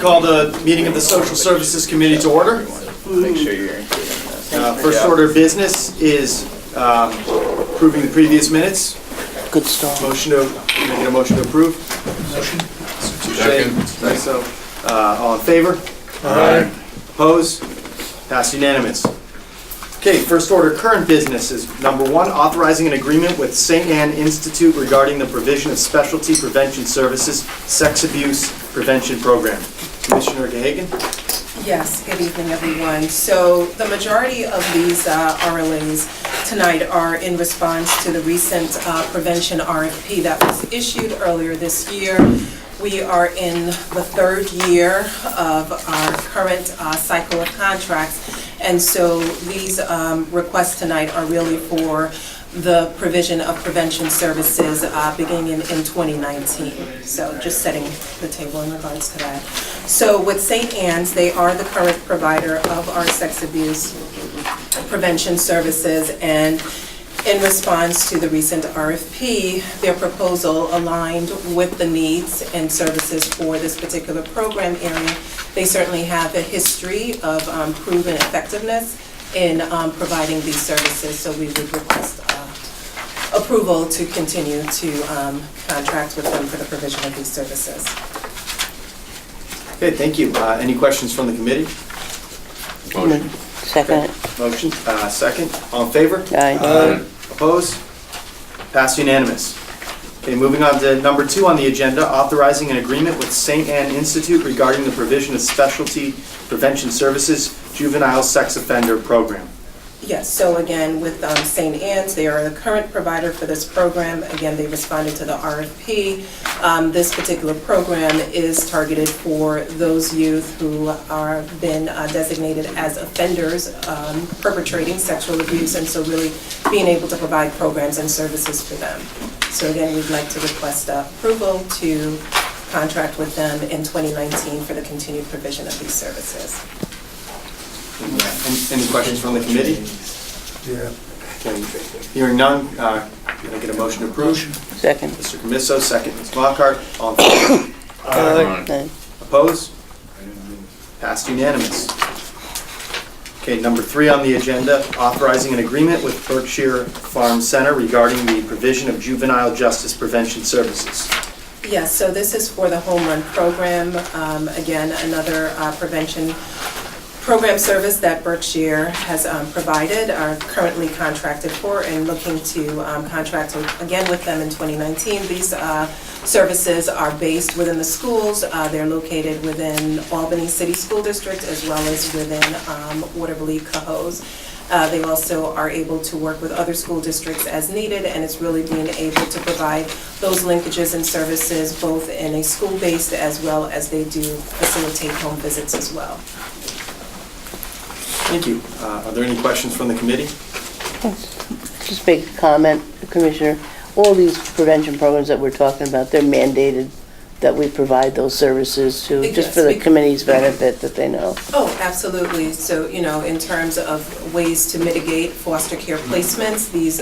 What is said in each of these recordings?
Call the meeting of the Social Services Committee to order. Make sure you're including this. First order of business is approving the previous minutes. Good start. Can I get a motion to approve? Motion. Second. So, all in favor? Aye. Opposed? Passed unanimous. Okay, first order current business is number 1, authorizing an agreement with St. Anne Institute regarding the provision of specialty prevention services, sex abuse prevention program. Commissioner Gahagan? Yes, good evening, everyone. So the majority of these RLAs tonight are in response to the recent prevention RFP that was issued earlier this year. We are in the 3rd year of our current cycle of contracts, and so these requests tonight are really for the provision of prevention services beginning in 2019. So just setting the table in regards to that. So with St. Anne's, they are the current provider of our sex abuse prevention services, and in response to the recent RFP, their proposal aligned with the needs and services for this particular program area. They certainly have a history of proven effectiveness in providing these services, so we would request approval to continue to contract with them for the provision of these services. Okay, thank you. Any questions from the committee? Motion. Second. Motion, second. All in favor? Aye. Opposed? Passed unanimous. Okay, moving on to number 2 on the agenda, authorizing an agreement with St. Anne Institute regarding the provision of specialty prevention services, juvenile sex offender program. Yes, so again, with St. Anne's, they are the current provider for this program. Again, they responded to the RFP. This particular program is targeted for those youth who are been designated as offenders perpetrating sexual abuse, and so really being able to provide programs and services for them. So again, we'd like to request approval to contract with them in 2019 for the continued provision of these services. Any questions from the committee? Yeah. Okay, hearing none, can I get a motion to approve? Second. Mr. Camisso, second. Ms. Lockhart, all in favor? Aye. Opposed? Passed unanimous. Okay, number 3 on the agenda, authorizing an agreement with Berkshire Farm Center regarding the provision of juvenile justice prevention services. Yes, so this is for the Home Run program. Again, another prevention program service that Berkshire has provided, are currently contracted for, and looking to contract again with them in 2019. These services are based within the schools. They're located within Albany City School District as well as within Waterville Cohoes. They also are able to work with other school districts as needed, and it's really being able to provide those linkages and services both in a school-based as well as they do facilitate home visits as well. Thank you. Are there any questions from the committee? Just make a comment, Commissioner. All these prevention programs that we're talking about, they're mandated that we provide those services to, just for the committee's benefit, that they know. Oh, absolutely. So, you know, in terms of ways to mitigate foster care placements, these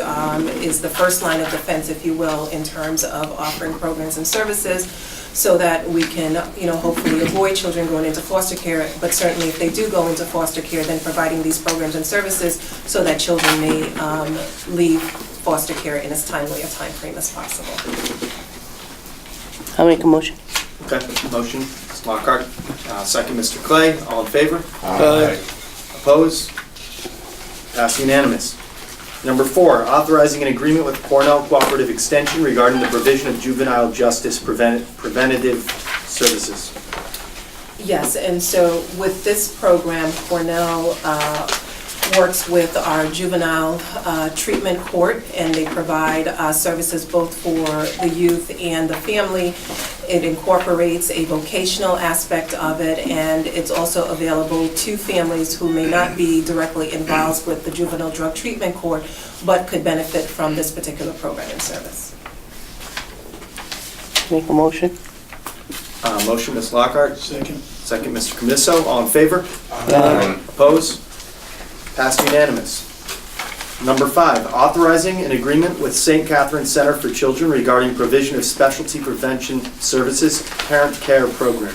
is the first line of defense, if you will, in terms of offering programs and services so that we can, you know, hopefully avoid children going into foster care, but certainly if they do go into foster care, then providing these programs and services so that children may leave foster care in as timely a time frame as possible. I'll make a motion. Okay, motion, Ms. Lockhart. Second, Mr. Clay. All in favor? Aye. Opposed? Passed unanimous. Number 4, authorizing an agreement with Cornell Cooperative Extension regarding the provision of juvenile justice preventative services. Yes, and so with this program, Cornell works with our juvenile treatment court, and they provide services both for the youth and the family. It incorporates a vocational aspect of it, and it's also available to families who may not be directly involved with the juvenile drug treatment court, but could benefit from this particular program and service. Make a motion. Motion, Ms. Lockhart. Second. Second, Mr. Camisso. All in favor? Aye. Opposed? Passed unanimous. Number 5, authorizing an agreement with St. Catherine Center for Children regarding provision of specialty prevention services, parent care program.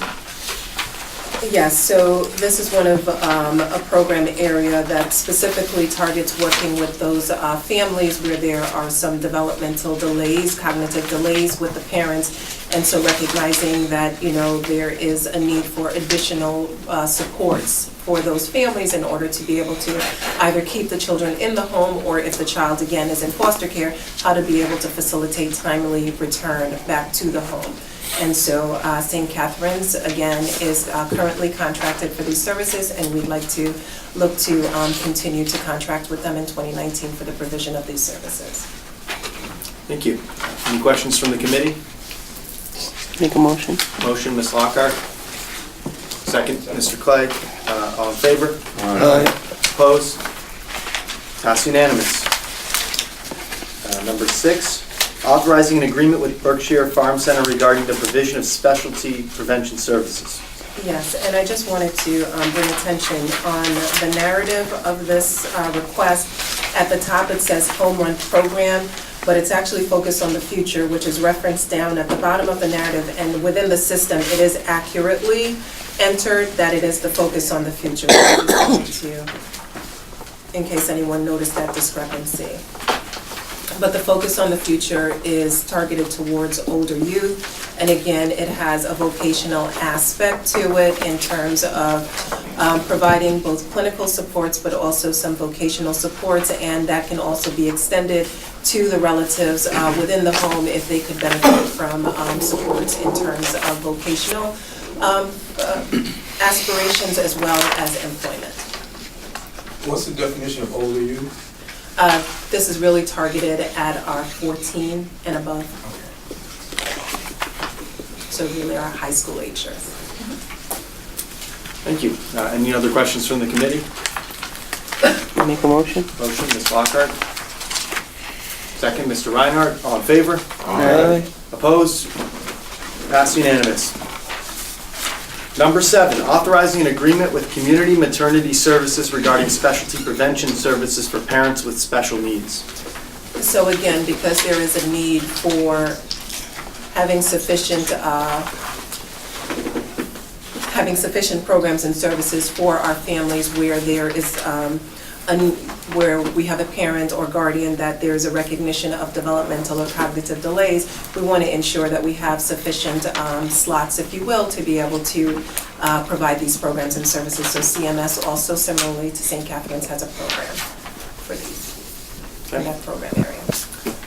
Yes, so this is one of a program area that specifically targets working with those families where there are some developmental delays, cognitive delays with the parents, and so recognizing that, you know, there is a need for additional supports for those families in order to be able to either keep the children in the home, or if the child, again, is in foster care, how to be able to facilitate timely return back to the home. And so St. Catherine's, again, is currently contracted for these services, and we'd like to look to continue to contract with them in 2019 for the provision of these services. Thank you. Any questions from the committee? Make a motion. Motion, Ms. Lockhart. Second, Mr. Clay. All in favor? Aye. Opposed? Passed unanimous. Number 6, authorizing an agreement with Berkshire Farm Center regarding the provision of specialty prevention services. Yes, and I just wanted to bring attention on the narrative of this request. At the top, it says Home Run Program, but it's actually focused on the future, which is referenced down at the bottom of the narrative, and within the system, it is accurately entered that it is the focus on the future. I just wanted to, in case anyone noticed that discrepancy. But the focus on the future is targeted towards older youth, and again, it has a vocational aspect to it in terms of providing both clinical supports but also some vocational supports, and that can also be extended to the relatives within the home if they could benefit from supports in terms of vocational aspirations as well as employment. What's the definition of older youth? This is really targeted at our 14 and above. So really our high school agers. Thank you. Any other questions from the committee? Make a motion. Motion, Ms. Lockhart. Second, Mr. Reinhardt. All in favor? Aye. Opposed? Passed unanimous. Number 7, authorizing an agreement with Community Maternity Services regarding specialty prevention services for parents with special needs. So again, because there is a need for having sufficient programs and services for our families where there is where we have a parent or guardian that there's a recognition of developmental or cognitive delays, we want to ensure that we have sufficient slots, if you will, to be able to provide these programs and services. So CMS also similarly to St. Catherine's has a program for these, in that program area.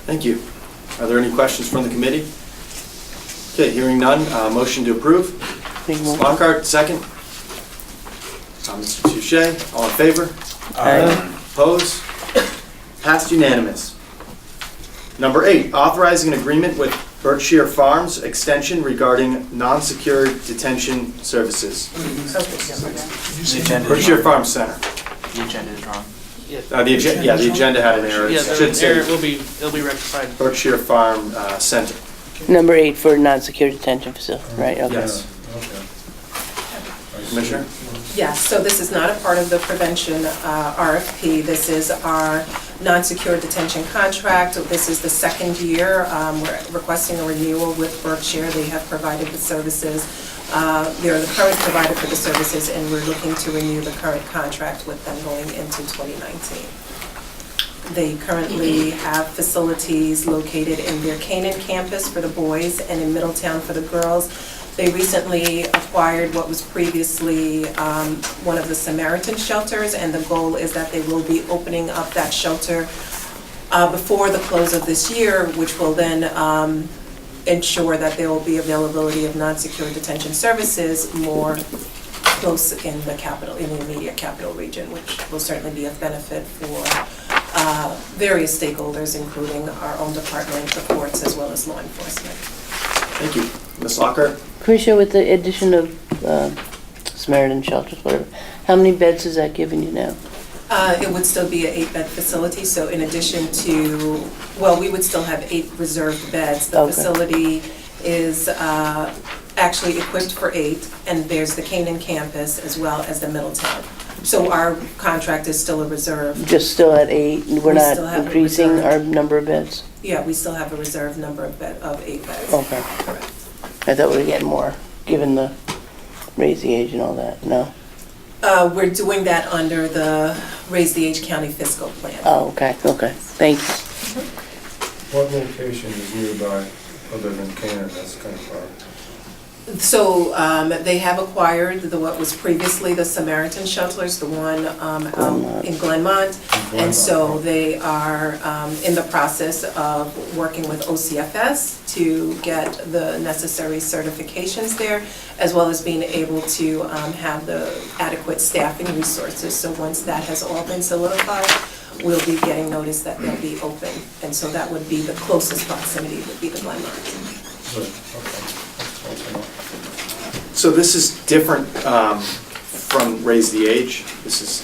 Thank you. Are there any questions from the committee? Okay, hearing none, motion to approve. Make a Ms. motion. Lockhart, second. Mr. Touche, all in favor? Aye. Opposed? Passed unanimous. Number 8, authorizing an agreement with Berkshire Farms Extension regarding non-secure detention services. The agenda is Berkshire wrong. Farm Center. The agenda is wrong. The agenda had an error. Yeah, It should it'll be rectified. say Berkshire Farm Center. Number 8 for non-secure detention facility, right? Okay. Yes. Commissioner? Yes, so this is not a part of the prevention RFP. This is our non-secure detention contract. This is the second year. We're requesting a renewal with Berkshire. They have provided the services. They're the current provider for the services, and we're looking to renew the current contract with them going into 2019. They currently have facilities located in their Canaan campus for the boys and in Middletown for the girls. They recently acquired what was previously one of the Samaritan shelters, and the goal is that they will be opening up that shelter before the close of this year, which will then ensure that there will be availability of non-secure detention services more close in the capital, in the immediate capital region, which will certainly be of benefit for various stakeholders, including our own department, the courts, as well as law enforcement. Thank you. Ms. Lockhart? Commissioner, with the addition of Samaritan shelters, whatever, how many beds is that giving you now? It would still be an 8-bed facility, so in addition to, well, we would still have 8 reserved beds. The Okay. facility is actually equipped for 8, and there's the Canaan campus as well as the Middletown. So our contract is still a reserve. Just still at 8, and we're We not still have a increasing reserve. our number of beds? Yeah, we still have a reserve number of 8 beds. Okay. Correct. I thought we were getting more, given the Raise the age and all that, no? We're doing that under the Raise the Age County Fiscal Plan. Oh, okay, thank you. What location is nearby other than Canaan? That's kind of far. So they have acquired what was previously the Samaritan shelters, the one in Glenmont. And so they are in the process of working with OCFS to get the necessary certifications there, as well as being able to have the adequate staffing resources. So once that has all been solidified, we'll be getting notice that they'll be open. And so that would be the closest proximity, would be the Glenmont. Good, okay. That's close enough. So this is different from Raise the Age? Is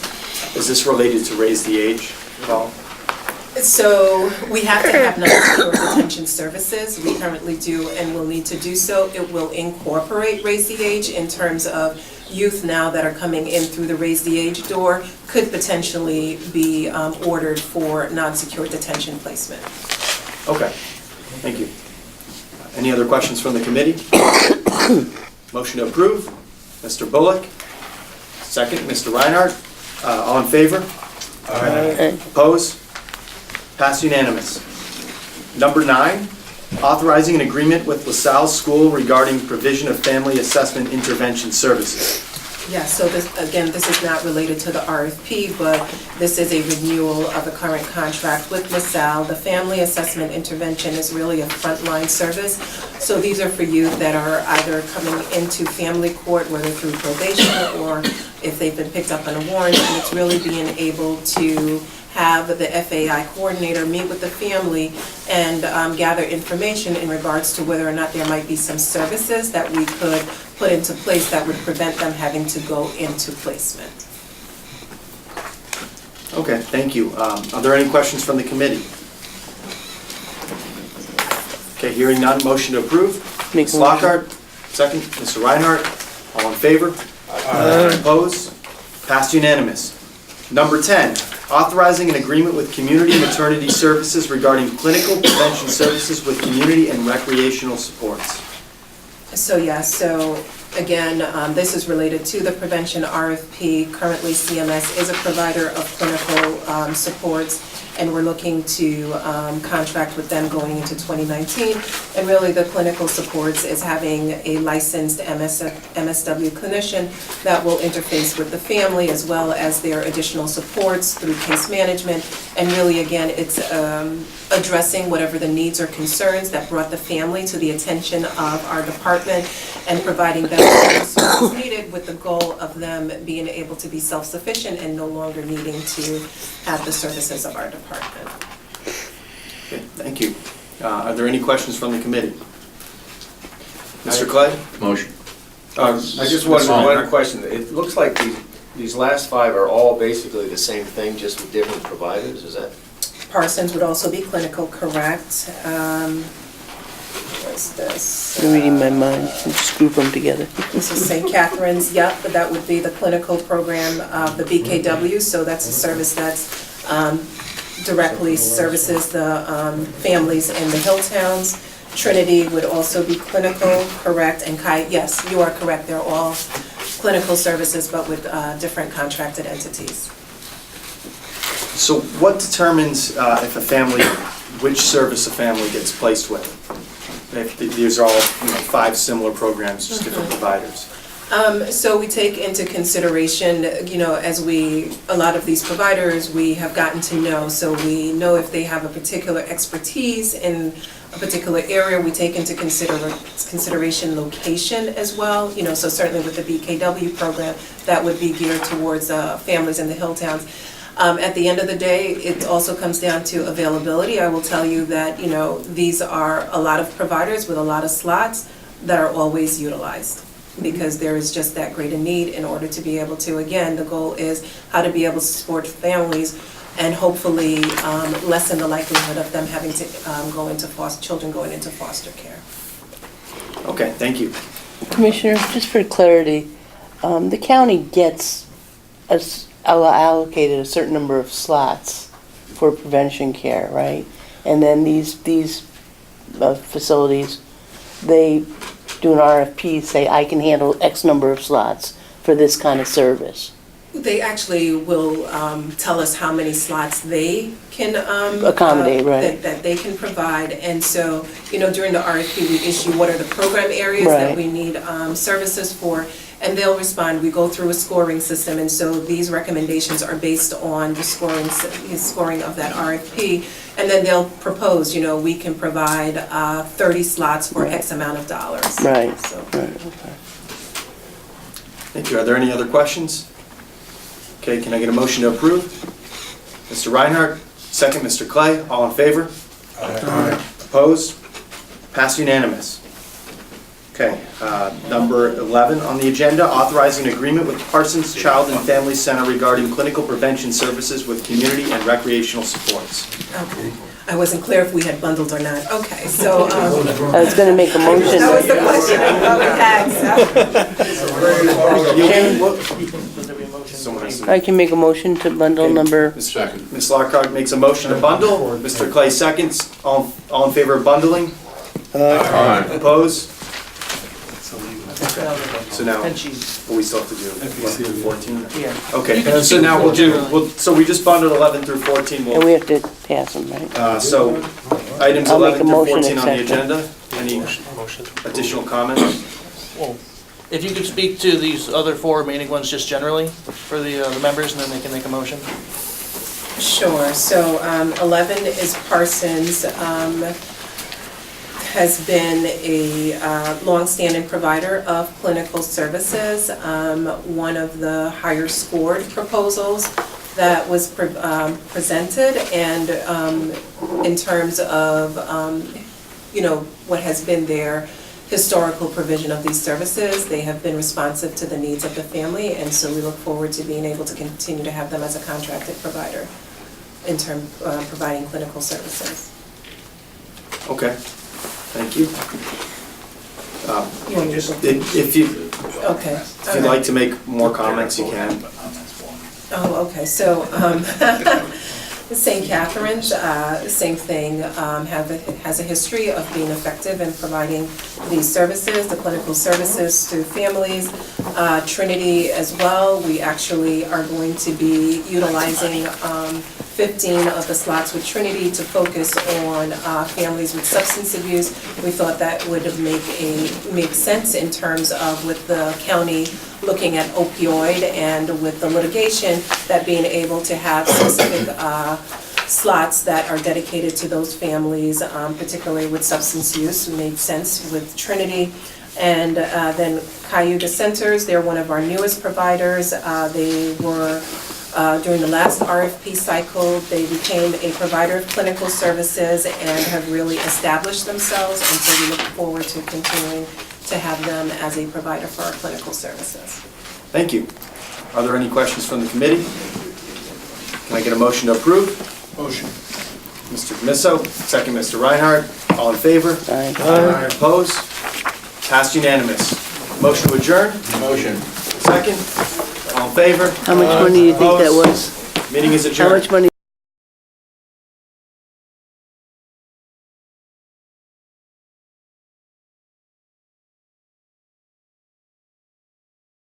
this related to Raise the Age at all? So we have to have non-secure detention services. We currently do and will need to do so. It will incorporate Raise the Age in terms of youth now that are coming in through the Raise the Age door could potentially be ordered for non-secure detention placement. Okay, thank you. Any other questions from the committee? Motion to approve, Mr. Bullock. Second, Mr. Reinhardt. All in favor? Aye. Opposed? Passed unanimous. Number 9, authorizing an agreement with LaSalle School regarding provision of family assessment intervention services. Yes, so this is not related to the RFP, but this is a renewal of a current contract with LaSalle. The family assessment intervention is really a frontline service. So these are for youth that are either coming into family court, whether through probation or if they've been picked up on a warrant, and it's really being able to have the FAI coordinator meet with the family and gather information in regards to whether or not there might be some services that we could put into place that would prevent them having to go into placement. Okay, thank you. Are there any questions from the committee? Okay, hearing none, motion to approve. Make Ms. a motion. Lockhart, second. Mr. Reinhardt, all in favor? Opposed? Passed unanimous. Number 10, authorizing an agreement with Community Maternity Services regarding clinical prevention services with community and recreational supports. So again, this is related to the prevention RFP. Currently, CMS is a provider of clinical supports, and we're looking to contract with them going into 2019. And really, the clinical supports is having a licensed MSW clinician that will interface with the family as well as their additional supports through case management. And really, again, it's addressing whatever the needs or concerns that brought the family to the attention of our department and providing them the services needed with the goal of them being able to be self-sufficient and no longer needing to have the services of our department. Okay, thank you. Are there any questions from the committee? Mr. Clay? Motion. I just wanted one question. It looks like these last 5 are all basically the same thing, just with different providers, is that? Parsons would also be clinical, correct? What's this? You're reading my mind, just group them together. This is St. Catherine's, yep, but that would be the clinical program of the BKW, so that's a service that's directly services the families in the hill towns. Trinity would also be clinical, correct, and yes, you are correct, they're all clinical services, but with different contracted entities. So what determines if a family, which service a family gets placed with? If these are all 5 similar programs, just different providers. So we take into consideration, as a lot of these providers we have gotten to know, so we know if they have a particular expertise in a particular area. We take into consideration location as well, so certainly with the BKW program, that would be geared towards families in the hill towns. At the end of the day, it also comes down to availability. I will tell you that, these are a lot of providers with a lot of slots that are always utilized because there is just that great a need in order to be able to, again, the goal is how to be able to support families and hopefully lessen the likelihood of them having to children going into foster care. Okay, thank you. Commissioner, just for clarity, the county gets allocated a certain number of slots for prevention care, right? And then these facilities, they do an RFP, say, I can handle X number of slots for this kind of service? They actually will tell us how many slots they can Accommodate, right. that they can provide. And so, during the RFP, we issue what are the program areas that Right. we need services for, and they'll respond. We go through a scoring system, and so these recommendations are based on the scoring of that RFP. And then they'll propose, we can provide 30 slots for X amount of dollars. Right, So, right, okay. Thank you. Are there any other questions? Okay, can I get a motion to approve? Mr. Reinhardt, second, Mr. Clay, all in favor? Opposed? Passed unanimous. Okay, number 11 on the agenda, authorizing an agreement with Parsons Child and Family Center regarding clinical prevention services with community and recreational supports. okay. I wasn't clear if we had bundled or not. Okay, so, I was gonna make a motion. that was the question we had, so. Would there be a motion? Someone has to- I can make a motion to bundle number, Second. Ms. Lockhart makes a motion to bundle. Mr. Clay seconds. All in favor of bundling? Aye. Opposed? So now, And cheese. we still have to do 11 through 14? Yeah. Okay, You can just so do now we'll do, generally. so we just bundled 11 through 14. and We'll, we have to pass them, right? so items I'll make 11 a through motion 14 on the accepting. agenda. Any additional comments? Well, if you could speak to these other four remaining ones just generally for the members, and then they can make a motion. Sure, so 11 is Parsons, has been a longstanding provider of clinical services. One of the higher scored proposals that was presented, and in terms of, what has been their historical provision of these services, they have been responsive to the needs of the family, and so we look forward to being able to continue to have them as a contracted provider in providing clinical services. Okay, thank you. You want me to go? If Okay. you'd like to make more comments, you can. Oh, okay, so, St. Catherine's, same thing, has a history of being effective in providing these services, the clinical services to families. Trinity as well, we actually are going to be utilizing 15 of the slots with Trinity to focus on families with substance abuse. We thought that would make sense in terms of with the county looking at opioid and with the litigation, that being able to have specific slots that are dedicated to those families, particularly with substance use, made sense with Trinity. And then Cayuga Centers, they're one of our newest providers. They were, during the last RFP cycle, they became a provider of clinical services and have really established themselves, and so we look forward to continuing to have them as a provider for our clinical services. Thank you. Are there any questions from the committee? Can I get a motion to approve? Motion. Mr. Gamisso, second, Mr. Reinhardt. All in favor? Aye. Opposed? Passed unanimous. Motion to adjourn? Motion. Second? All in favor? How much money do you think that was? Meeting is How adjourned. much money